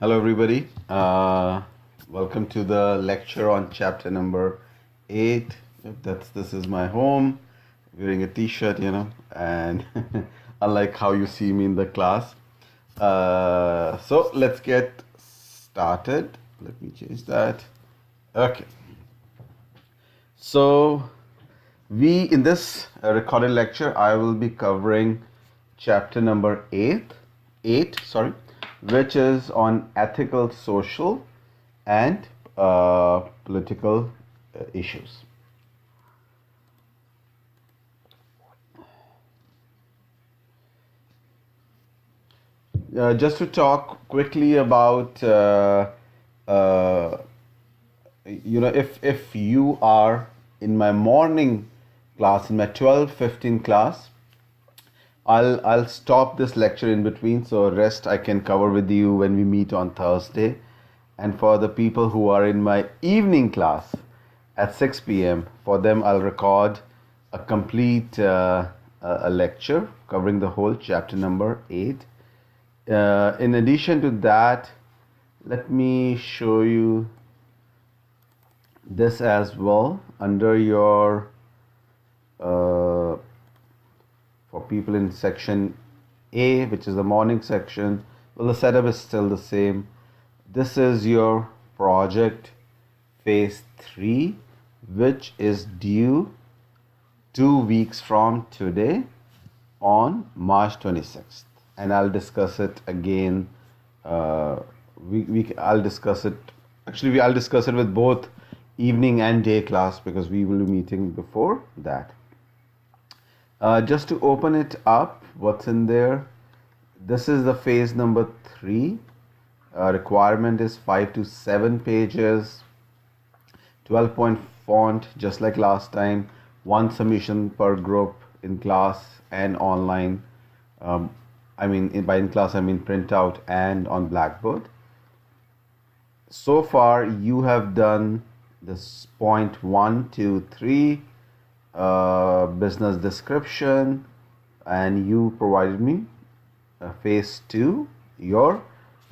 Hello, everybody. Welcome to the lecture on chapter number 8. This is my home, wearing a t-shirt, and unlike how you see me in the class. So let's get started. Let me change that. Okay. So we in this recorded lecture, I will be covering chapter number 8, sorry, which is on ethical, social, and political issues. Just to talk quickly about, uh, if you are in my morning class, in my 12:15 class, I'll stop this lecture in between, so rest I can cover with you when we meet on Thursday. And for the people who are in my evening class at 6 p.m., for them I'll record a complete a lecture covering the whole chapter number 8. In addition to that, let me show you this as well under your for people in section A, which is the morning section. Well, the setup is still the same. This is your project phase 3, which is due 2 weeks from today on March 26th, and I'll discuss it again. I'll discuss it. Actually, I'll discuss it with both evening and day class because we will be meeting before that. Just to open it up, what's in there? This is the phase number 3. Requirement is 5 to 7 pages, 12-point font, just like last time. One submission per group in class and online. By in class I mean printout and on Blackboard. So far you have done this point 1, 2, 3. Business description, and you provided me phase 2, your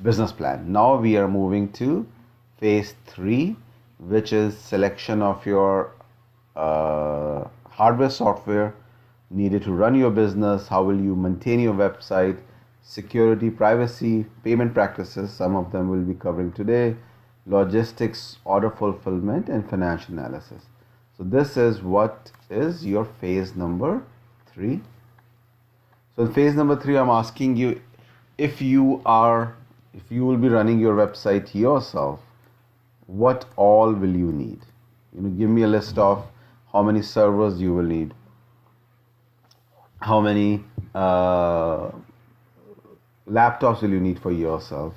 business plan. Now we are moving to phase 3, which is selection of your hardware, software needed to run your business. How will you maintain your website? Security, privacy, payment practices, some of them will be covering today. Logistics, order fulfillment, and financial analysis. So this is what is your phase number 3. So in phase number 3, I'm asking you if you will be running your website yourself, what all will you need? Give me a list of how many servers you will need, how many laptops will you need for yourself,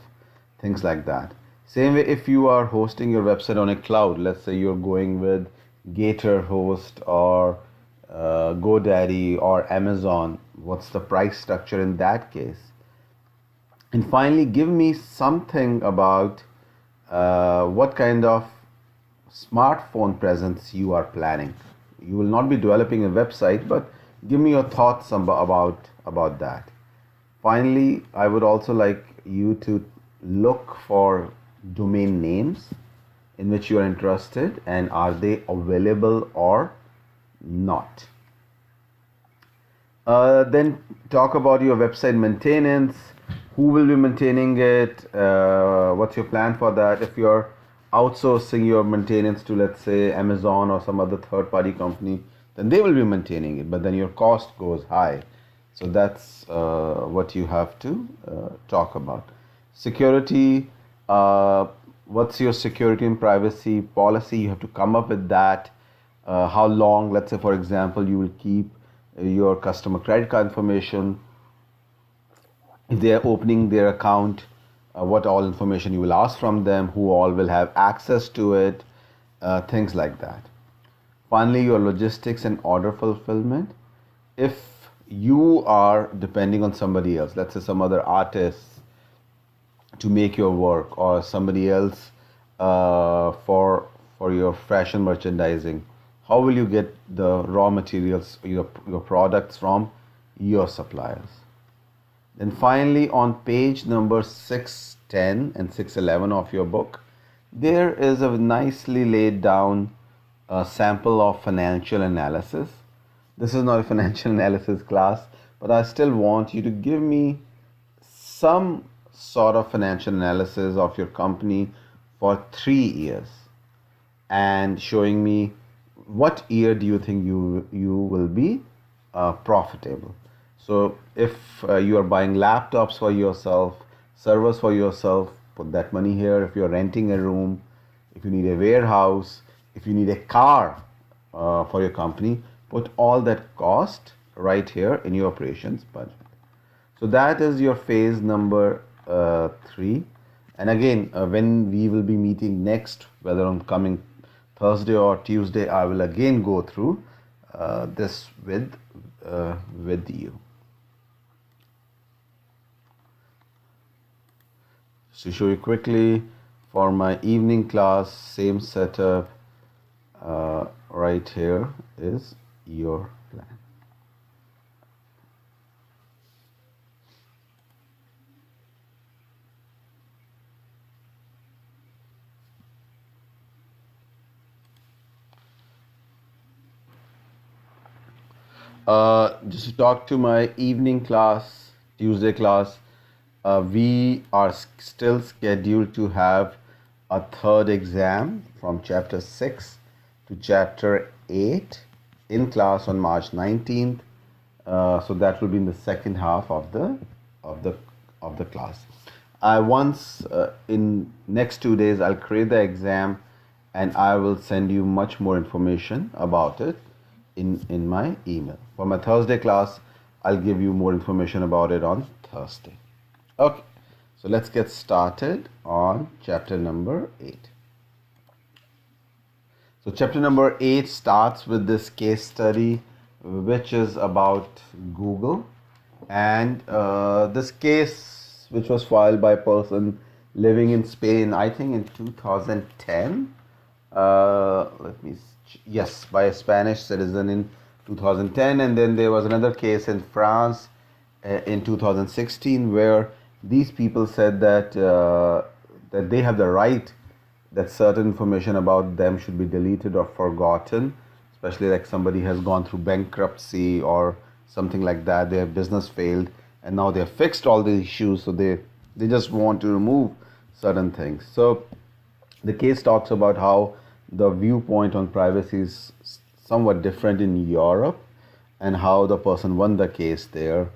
things like that. Same way, if you are hosting your website on a cloud, let's say you're going with Gator Host or GoDaddy or Amazon, what's the price structure in that case? And finally, give me something about what kind of smartphone presence you are planning. You will not be developing a website, but give me your thoughts about that. Finally, I would also like you to look for domain names in which you are interested, and are they available or not. Then talk about your website maintenance. Who will be maintaining it? What's your plan for that? If you're outsourcing your maintenance to, let's say, Amazon or some other third-party company, then they will be maintaining it, but then your cost goes high. So that's what you have to talk about. Security. What's your security and privacy policy? You have to come up with that. How long, let's say, for example, you will keep your customer credit card information. If they are opening their account, what all information you will ask from them, who all will have access to it, things like that. Finally, your logistics and order fulfillment. If you are depending on somebody else, let's say some other artists, to make your work, or somebody else for your fashion merchandising, how will you get the raw materials, your products from your suppliers? Then finally, on page number 6 610 and 611 of your book, there is a nicely laid down sample of financial analysis. This is not a financial analysis class, but I still want you to give me some sort of financial analysis of your company for 3 years and showing me what year do you think you will be profitable. So if you are buying laptops for yourself, servers for yourself, put that money here. If you're renting a room, if you need a warehouse, if you need a car for your company, put all that cost right here in your operations budget. So that is your phase number 3. And again, when we will be meeting next, whether on coming Thursday or Tuesday, I will again go through this with you. To show you quickly, for my evening class, same setup right here is your plan. Just to talk to my evening class, Tuesday class, we are still scheduled to have a third exam from chapter 6 to chapter 8 in class on March 19th. So that will be in the second half of the class. I once in next 2 days I'll create the exam and I will send you much more information about it in my email. For my Thursday class, I'll give you more information about it on Thursday. Okay, so let's get started on chapter number 8. So chapter number 8 starts with this case study, which is about Google, and this case, which was filed by a person living in Spain, I think in 2010. Yes, by a Spanish citizen in 2010, and then there was another case in France in 2016 where these people said that that they have the right that certain information about them should be deleted or forgotten, especially like somebody has gone through bankruptcy or something like that, their business failed and now they've fixed all the issues, so they just want to remove certain things. So the case talks about how the viewpoint on privacy is somewhat different in Europe and how the person won the case there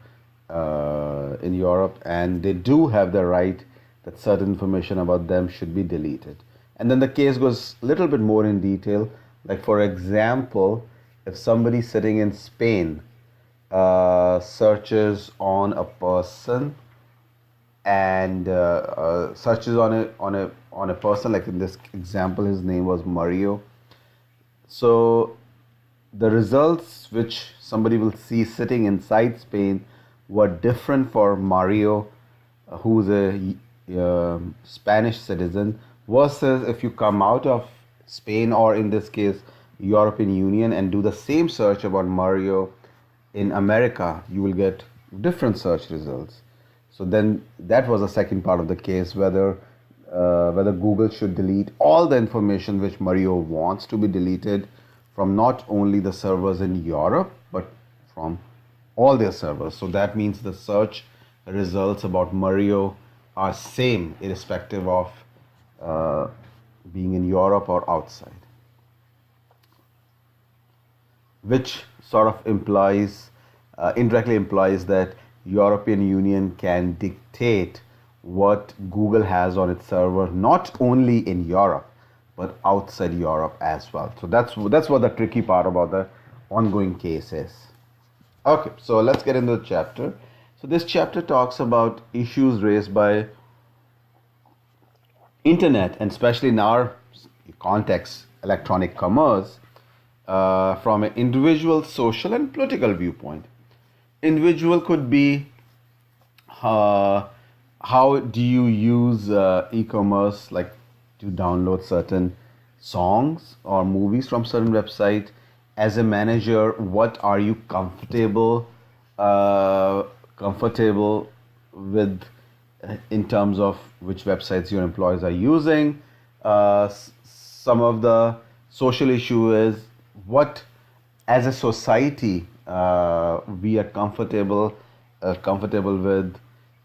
in Europe, and they do have the right that certain information about them should be deleted. And then the case goes a little bit more in detail. Like for example, if somebody sitting in Spain searches on a person and searches on a person, like in this example, his name was Mario. So the results which somebody will see sitting inside Spain were different for Mario, who's a Spanish citizen, versus if you come out of Spain, or in this case European Union, and do the same search about Mario in America, you will get different search results. So then that was the second part of the case, whether Google should delete all the information which Mario wants to be deleted from not only the servers in Europe but from all their servers. So that means the search results about Mario are same irrespective of being in Europe or outside, which sort of implies, indirectly implies that European Union can dictate what Google has on its server, not only in Europe but outside Europe as well. So that's what the tricky part about the ongoing case is. Okay, so let's get into the chapter. So this chapter talks about issues raised by internet, and especially in our context, electronic commerce, from an individual, social, and political viewpoint. Individual could be how do you use e-commerce, like to download certain songs or movies from certain website. As a manager, what are you comfortable with in terms of which websites your employees are using. Some of the social issue is what, as a society, we are comfortable with,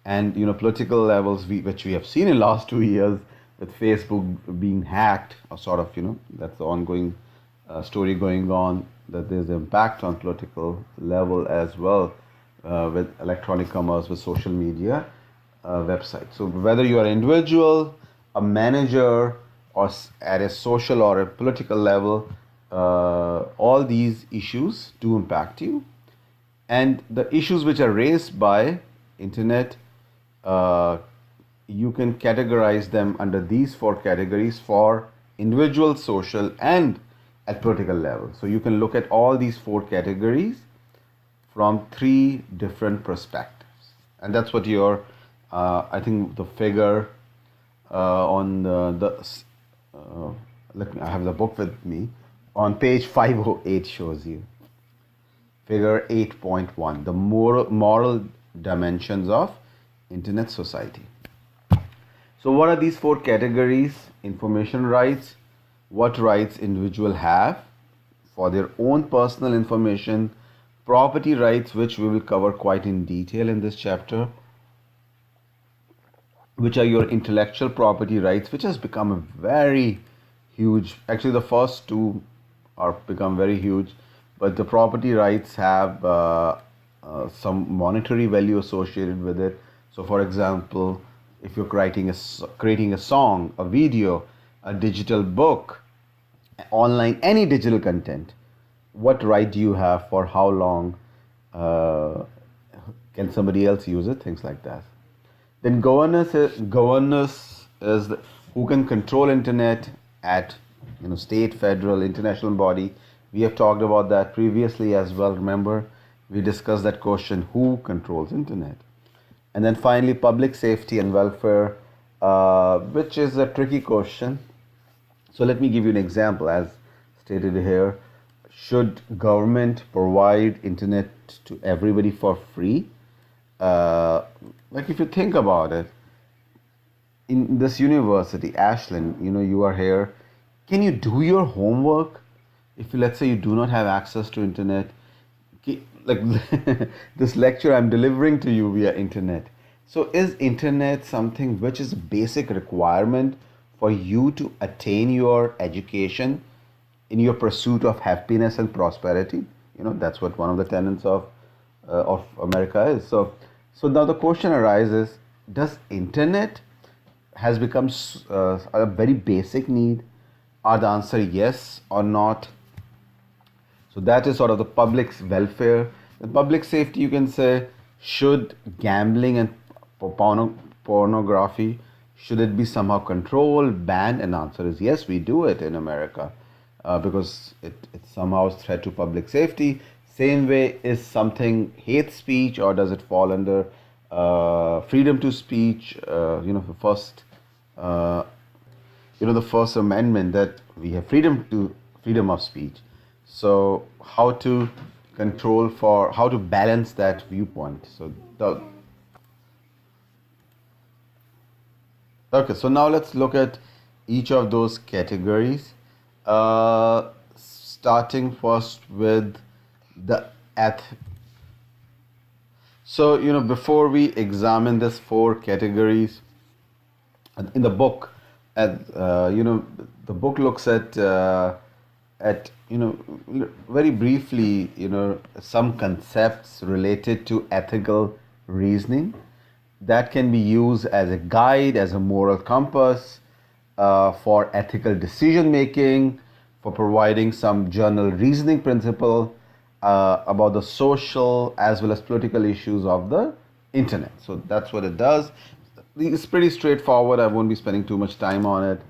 and political levels, which we have seen in last 2 years with Facebook being hacked, or sort of, that's the ongoing story going on, that there's impact on political level as well, with electronic commerce, with social media, website. So whether you are an individual, a manager, or at a social or a political level, all these issues do impact you. And the issues which are raised by internet, you can categorize them under these four categories for individual, social, and at political level. So you can look at all these four categories from three different perspectives, and that's what your I think the figure on I have the book with me, on page 508 shows you. Figure 8.1, the moral dimensions of internet society. So what are these four categories? Information rights, what rights individual have for their own personal information. Property rights, which we will cover quite in detail in this chapter, which are your intellectual property rights, which has become a very huge, actually the first two are become very huge, but the property rights have some monetary value associated with it. So for example, if you're creating a song, a video, a digital book, online, any digital content, what right do you have, for how long can somebody else use it, things like that. Then governance is who can control internet at state, federal, international body. We have talked about that previously as well. Remember, we discussed that question, who controls internet. And then finally, public safety and welfare, which is a tricky question. So let me give you an example as stated here. Should government provide internet to everybody for free? Like if you think about it, in this university, Ashland, you are here. Can you do your homework if let's say you do not have access to internet? Like this lecture I'm delivering to you via internet. So is internet something which is a basic requirement for you to attain your education in your pursuit of happiness and prosperity? That's what one of the tenets of America is. So now the question arises, does internet has become a very basic need? Are the answer yes or not? So that is sort of the public's welfare. The public safety, you can say, should gambling and pornography, should it be somehow controlled, banned? And the answer is yes, we do it in America because it somehow is a threat to public safety. Same way, is something hate speech, or does it fall under freedom to speech? The First Amendment, that we have freedom of speech. So how to how to balance that viewpoint? Okay, so now let's look at each of those categories, starting first with the So before we examine these four categories in the book, the book looks at very briefly some concepts related to ethical reasoning that can be used as a guide, as a moral compass for ethical decision making, for providing some general reasoning principle about the social as well as political issues of the internet. So that's what it does. It's pretty straightforward. I won't be spending too much time on it.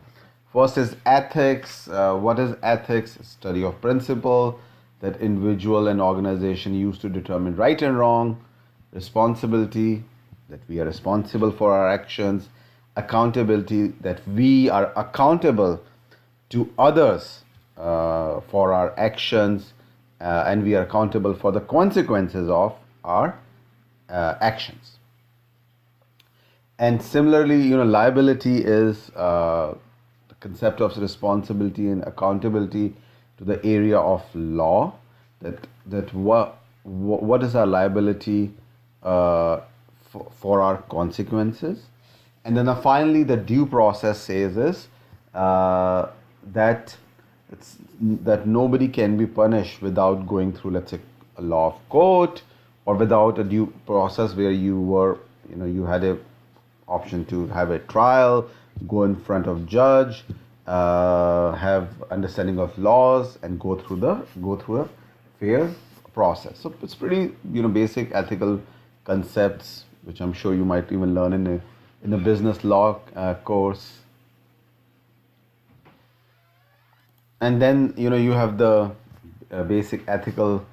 First is ethics. What is ethics? Study of principle that individual and organization use to determine right and wrong. Responsibility, that we are responsible for our actions. Accountability, that we are accountable to others for our actions, and we are accountable for the consequences of our actions. And similarly, liability is the concept of responsibility and accountability to the area of law. What is our liability for our consequences. And then finally, the due process says is uh, that that nobody can be punished without going through, let's say, a law of court, or without a due process where you had a option to have a trial, go in front of judge, have understanding of laws, and go through a fair process. So it's pretty basic ethical concepts, which I'm sure you might even learn in a business law course. And then you have the basic ethical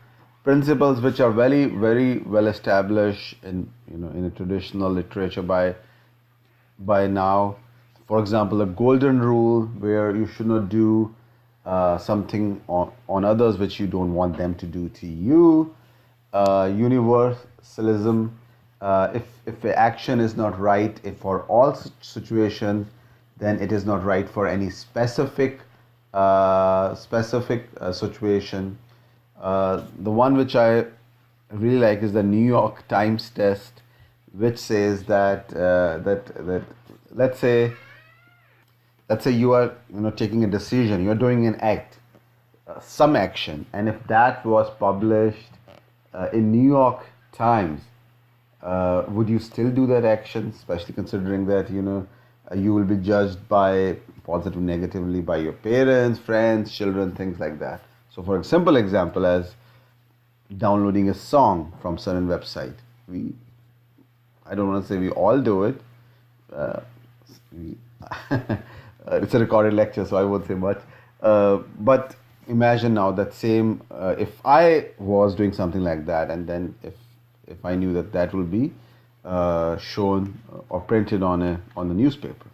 principles, which are very well established in a traditional literature by now. For example, a golden rule where you should not do something on others which you don't want them to do to you. Universalism, if the action is not right if for all situations, then it is not right for any specific situation. The one which I really like is the New York Times test, which says that let's say you are taking a decision, you are doing an act, some action, and if that was published in New York Times, would you still do that action, especially considering that you will be judged by positive negatively by your parents, friends, children, things like that. So for a simple example, as downloading a song from certain website, we I don't want to say we all do it. uh, we, it's a recorded lecture, so I won't say much. But imagine now that same, if I was doing something like that, and then if I knew that that will be shown or printed on the newspaper.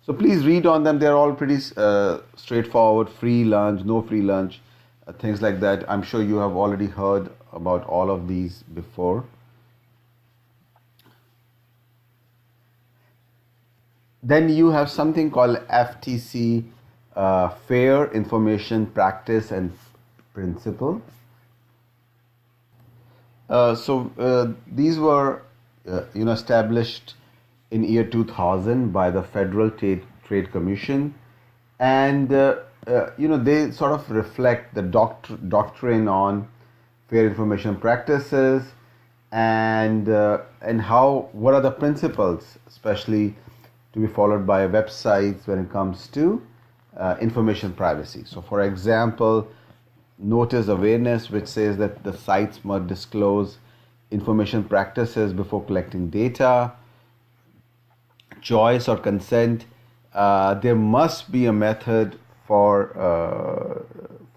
So please read on them. They're all pretty straightforward. Free lunch, no free lunch, things like that. I'm sure you have already heard about all of these before. Then you have something called FTC, Fair Information Practice and Principle. These were established in year 2000 by the Federal Trade Commission, and they sort of reflect the doctrine on fair information practices, and how what are the principles, especially to be followed by websites when it comes to information privacy. So, for example, notice awareness, which says that the sites must disclose information practices before collecting data. Choice or consent, there must be a method for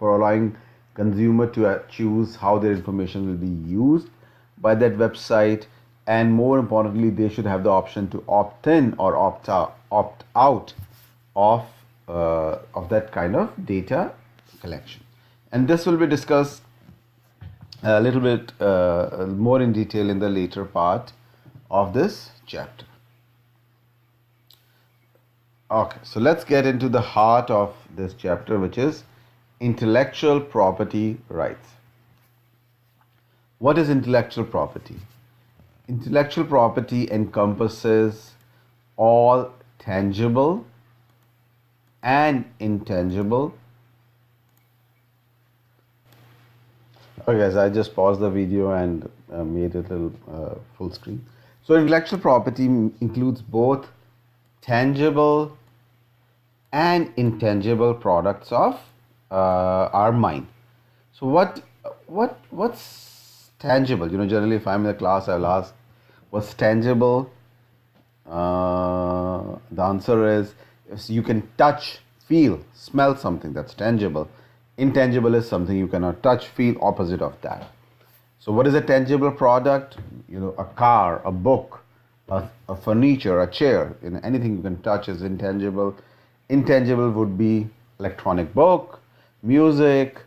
allowing consumer to choose how their information will be used by that website, and more importantly, they should have the option to opt in or opt out of that kind of data collection. And this will be discussed a little bit more in detail in the later part of this chapter. Okay, so let's get into the heart of this chapter, which is intellectual property rights. What is intellectual property? Intellectual property encompasses all tangible and intangible. Okay, guys, I just paused the video and made it a little full screen. So, intellectual property includes both tangible and intangible products of our mind. So, what's tangible? Generally, if I'm in the class, I'll ask, "What's tangible?" The answer is, if you can touch, feel, smell something, that's tangible. Intangible is something you cannot touch, feel, opposite of that. So what is a tangible product? A car, a book, a furniture, a chair. Anything you can touch is intangible. Intangible would be electronic book, music,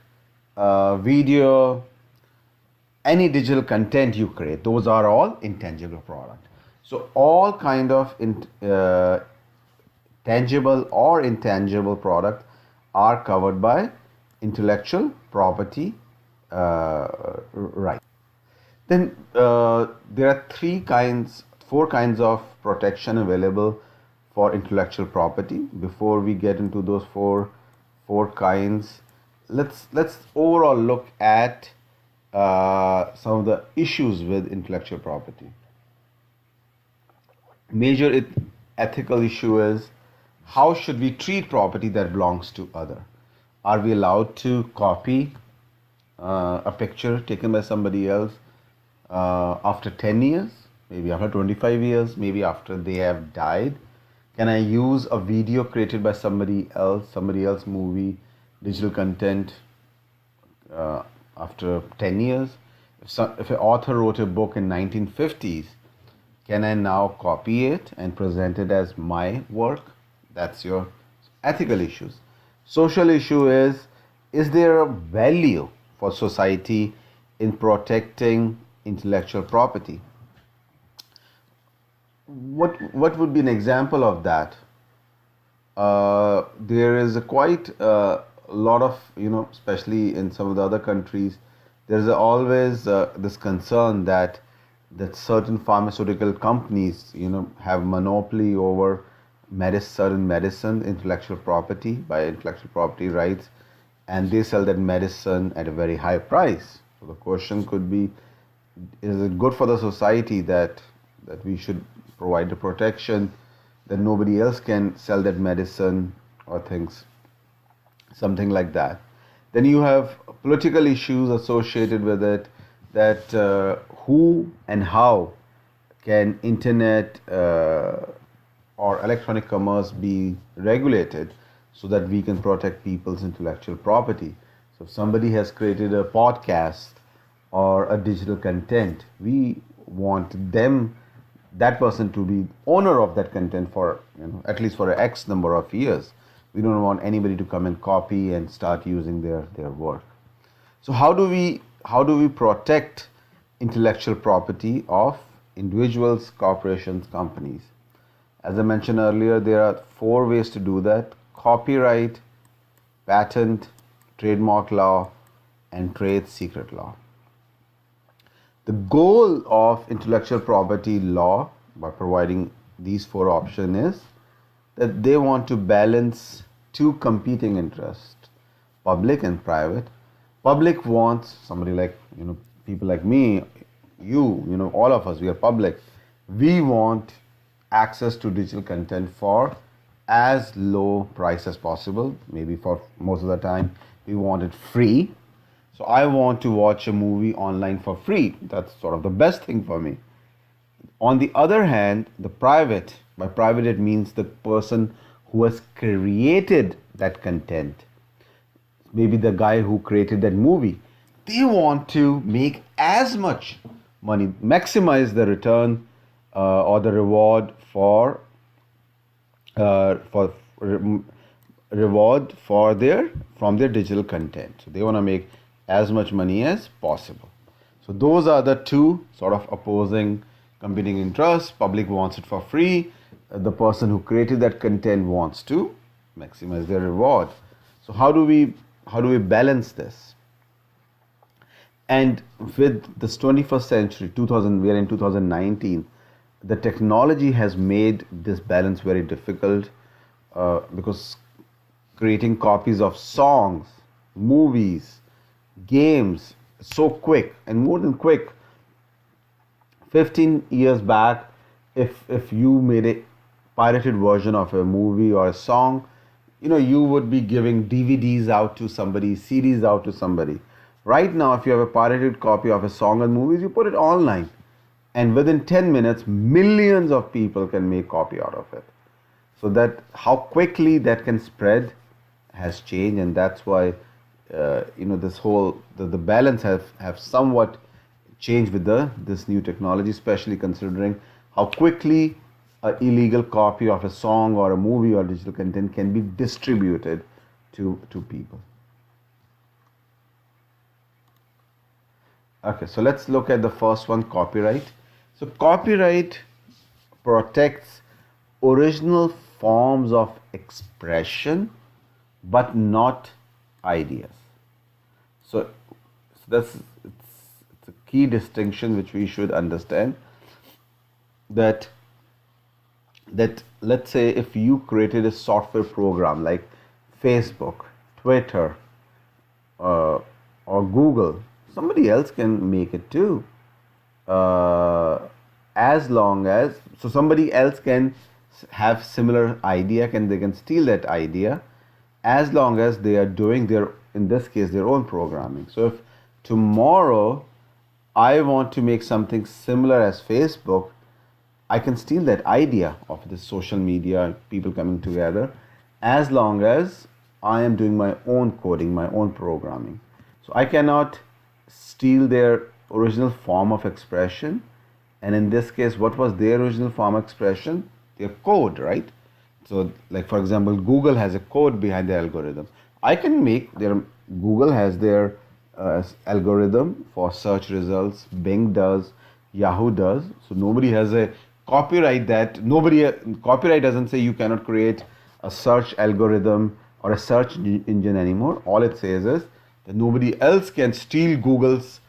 video, any digital content you create. Those are all intangible products. So all kind of tangible or intangible products are covered by intellectual property right. Then there are four kinds of protection available for intellectual property. Before we get into those four kinds, let's overall look at some of the issues with intellectual property. Major ethical issue is, how should we treat property that belongs to other? Are we allowed to copy a picture taken by somebody else after 10 years, maybe after 25 years, maybe after they have died? Can I use a video created by somebody else movie, digital content after 10 years? If an author wrote a book in 1950s, can I now copy it and present it as my work? That's your ethical issues. Social issue is there a value for society in protecting intellectual property? What would be an example of that? There is a quite lot of, especially in some of the other countries, there's always this concern that certain pharmaceutical companies, have monopoly over certain medicine, intellectual property, by intellectual property rights, and they sell that medicine at a very high price. So the question could be, is it good for the society that we should provide the protection that nobody else can sell that medicine or things, something like that? Then you have political issues associated with it, that who and how can internet or electronic commerce be regulated so that we can protect people's intellectual property. So if somebody has created a podcast or a digital content, we want that person to be owner of that content for, at least for X number of years. We don't want anybody to come and copy and start using their work. So how do we protect intellectual property of individuals, corporations, companies? As I mentioned earlier, there are four ways to do that: copyright, patent, trademark law, and trade secret law. The goal of intellectual property law, by providing these four options, is that they want to balance two competing interests, public and private. Public wants somebody like, people like me, all of us, we are public. We want access to digital content for as low price as possible. Maybe for most of the time, we want it free. So I want to watch a movie online for free. That's sort of the best thing for me. On the other hand, by private it means the person who has created that content, maybe the guy who created that movie, they want to make as much money, maximize the return or the reward for reward for their from their digital content. So they want to make as much money as possible. So those are the two sort of opposing competing interests. Public wants it for free. The person who created that content wants to maximize their reward. So how do we balance this? And with this 21st century, we are in 2019, the technology has made this balance very difficult because creating copies of songs, movies, games so quick, and more than quick. 15 years back, if you made a pirated version of a movie or a song, you would be giving DVDs out to somebody, CDs out to somebody. Right now, if you have a pirated copy of a song or movies, you put it online, and within 10 minutes, millions of people can make copy out of it. So that how quickly that can spread has changed, and that's why this whole the balance have somewhat changed with this new technology, especially considering how quickly an illegal copy of a song or a movie or digital content can be distributed to people. Okay, so let's look at the first one, copyright. So copyright protects original forms of expression but not ideas. So it's a key distinction which we should understand, that let's say if you created a software program like Facebook, Twitter, uh, or Google, somebody else can make it too. Uh, as long as, so somebody else can have similar idea, they can steal that idea, as long as they are doing their, in this case, their own programming. So if tomorrow I want to make something similar as Facebook, I can steal that idea of this social media, people coming together, as long as I am doing my own coding, my own programming. So I cannot steal their original form of expression. And in this case, what was their original form of expression? Their code, right? So, like for example, Google has a code behind the algorithm. I can make their, Google has their algorithm for search results. Bing does, Yahoo does. So nobody has a copyright, that nobody, copyright doesn't say you cannot create a search algorithm or a search engine anymore. All it says is that nobody else can steal Google's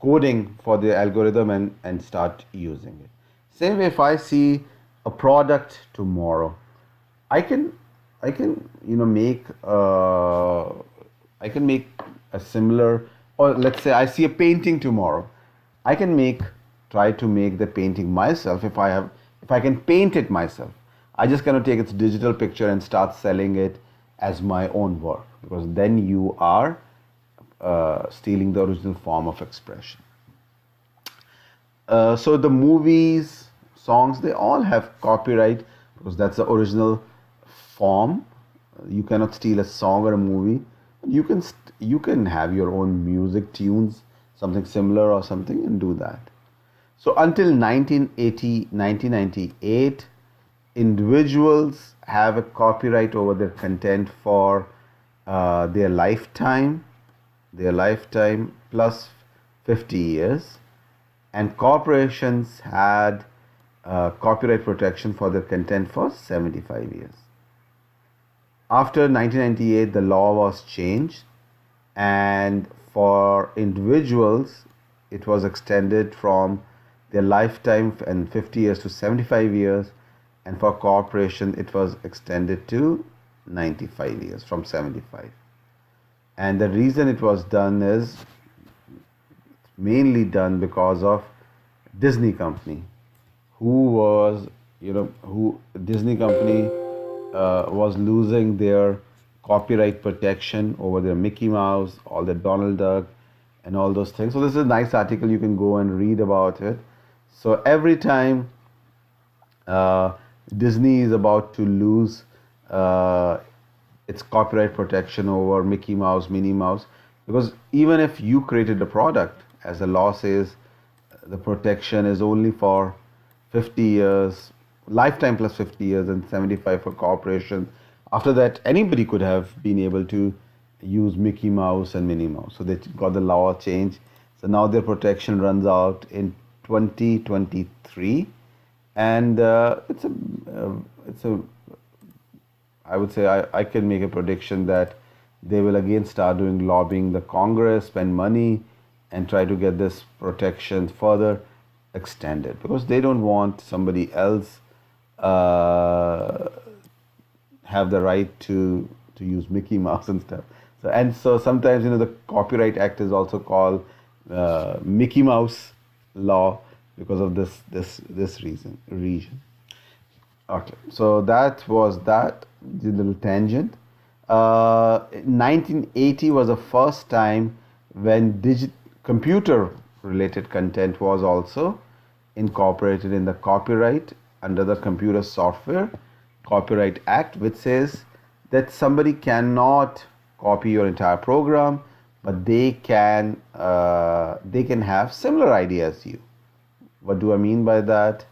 coding for the algorithm and start using it. Same way, if I see a product tomorrow, I can make I can make a similar, or let's say I see a painting tomorrow, I can try to make the painting myself if I can paint it myself. I just cannot take its digital picture and start selling it as my own work, because then you are stealing the original form of expression. So the movies, songs, they all have copyright because that's the original form. You cannot steal a song or a movie. You can have your own music tunes, something similar or something, and do that. So until 1998, individuals have a copyright over their content for their lifetime plus 50 years, and corporations had copyright protection for their content for 75 years. After 1998, the law was changed, and for individuals, it was extended from their lifetime and 50 years to 75 years, and for corporation, it was extended to 95 years from 75. And the reason it was done is mainly done because of Disney company, who Disney company was losing their copyright protection over their Mickey Mouse, all the Donald Duck, and all those things. So this is a nice article, you can go and read about it. So every time Disney is about to lose its copyright protection over Mickey Mouse, Minnie Mouse, because even if you created the product, as the law says, the protection is only for 50 years, lifetime plus 50 years, and 75 for corporation. After that, anybody could have been able to use Mickey Mouse and Minnie Mouse. So they got the law change. So now their protection runs out in 2023, and it's a I would say I can make a prediction that they will again start doing lobbying the Congress, spend money, and try to get this protection further extended, because they don't want somebody else have the right to use Mickey Mouse and stuff. So sometimes the Copyright Act is also called Mickey Mouse law because of this reason. Okay, so that was that, the little tangent. 1980 was the first time when computer related content was also incorporated in the copyright under the Computer Software Copyright Act, which says that somebody cannot copy your entire program, but they can have similar ideas as you. What do I mean by that?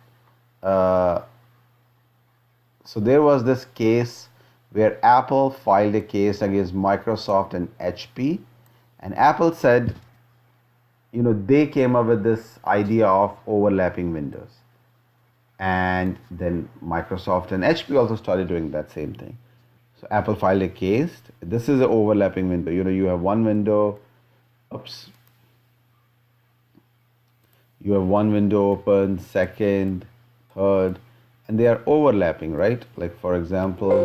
So there was this case where Apple filed a case against Microsoft and HP, and Apple said, they came up with this idea of overlapping windows, and then Microsoft and HP also started doing that same thing. So Apple filed a case. This is an overlapping window. You have one window. Oops. You have one window open, second, third, and they are overlapping, right? Like for example,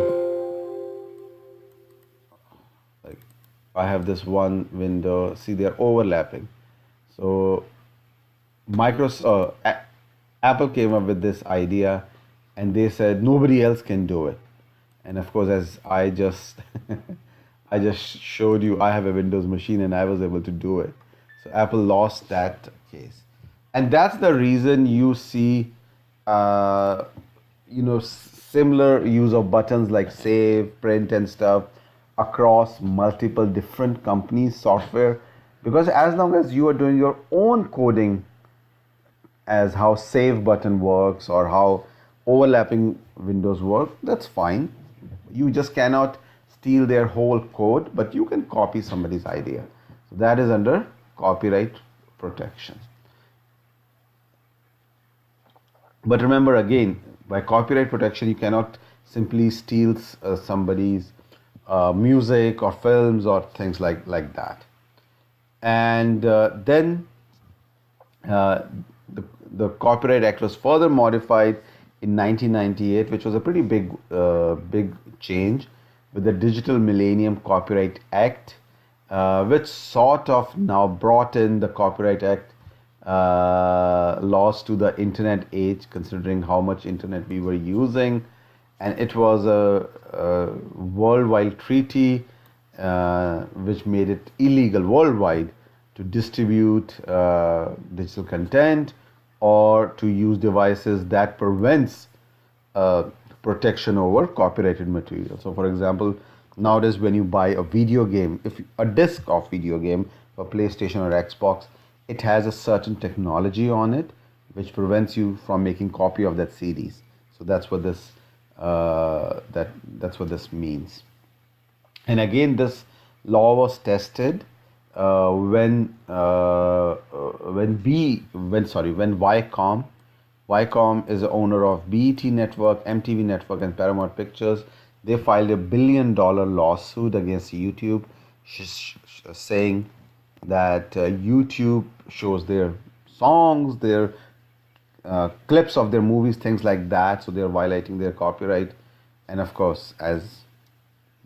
like I have this one window. See, they are overlapping. So Microsoft, Apple came up with this idea, and they said nobody else can do it. And of course, as I just I just showed you, I have a Windows machine and I was able to do it. So Apple lost that case, and that's the reason you see, uh, similar use of buttons like save, print, and stuff across multiple different companies' software, because as long as you are doing your own coding as how save button works or how overlapping windows work, that's fine. You just cannot steal their whole code, but you can copy somebody's idea. So that is under copyright protection. But remember, again, by copyright protection, you cannot simply steal somebody's music or films or things like that. And then uh, the Copyright Act was further modified in 1998, which was a pretty big change, with the Digital Millennium Copyright Act, which sort of now brought in the Copyright Act laws to the internet age, considering how much internet we were using. And it was a worldwide treaty which made it illegal worldwide to distribute digital content or to use devices that prevents protection over copyrighted material. So for example, nowadays when you buy a video game, if a disc of video game for PlayStation or Xbox, it has a certain technology on it which prevents you from making copy of that CDs. So that's what this that's what this means. And again, this law was tested when Viacom is the owner of BET Network, MTV Network, and Paramount Pictures. They filed $1 billion lawsuit against YouTube, saying that YouTube shows their songs, their clips of their movies, things like that. So they are violating their copyright. And of course, as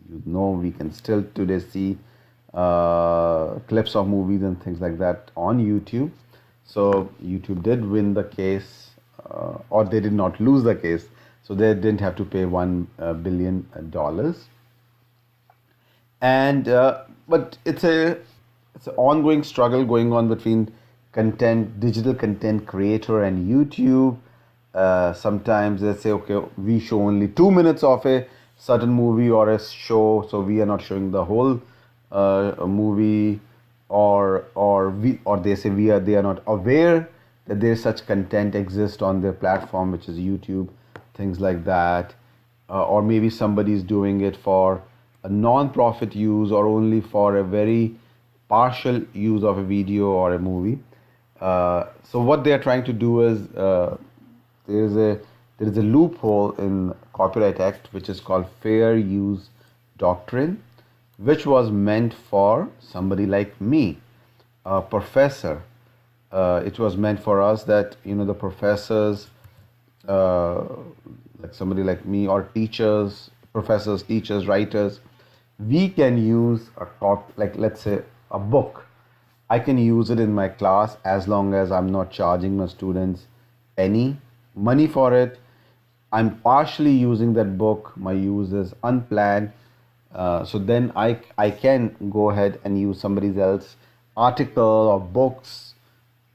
you know, we can still today see clips of movies and things like that on YouTube. So YouTube did win the case, or they did not lose the case. So they didn't have to pay $1 billion. And but it's an ongoing struggle going on between digital content creator and YouTube. Sometimes they say, okay, we show only 2 minutes of a certain movie or a show, so we are not showing the whole movie, or they say they are not aware that there such content exists on their platform, which is YouTube, things like that. Or maybe somebody is doing it for a non-profit use or only for a very partial use of a video or a movie. So what they are trying to do is there is a loophole in Copyright Act which is called Fair Use Doctrine, which was meant for somebody like me, a professor. It was meant for us that the professors, like somebody like me, or teachers, professors, teachers, writers, we can use like let's say a book. I can use it in my class as long as I'm not charging my students any money for it. I'm partially using that book. My use is unplanned. So then I can go ahead and use somebody else's article or books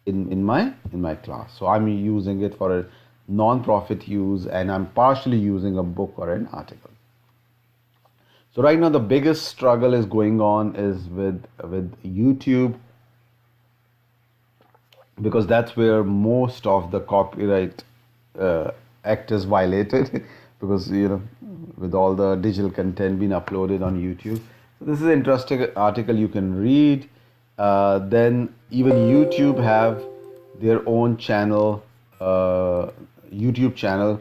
in my class. So I'm using it for a non-profit use, and I'm partially using a book or an article. So right now the biggest struggle is going on is with YouTube, because that's where most of the copyright act is violated because with all the digital content being uploaded on YouTube. So this is an interesting article you can read. Then even YouTube have their own channel, YouTube channel.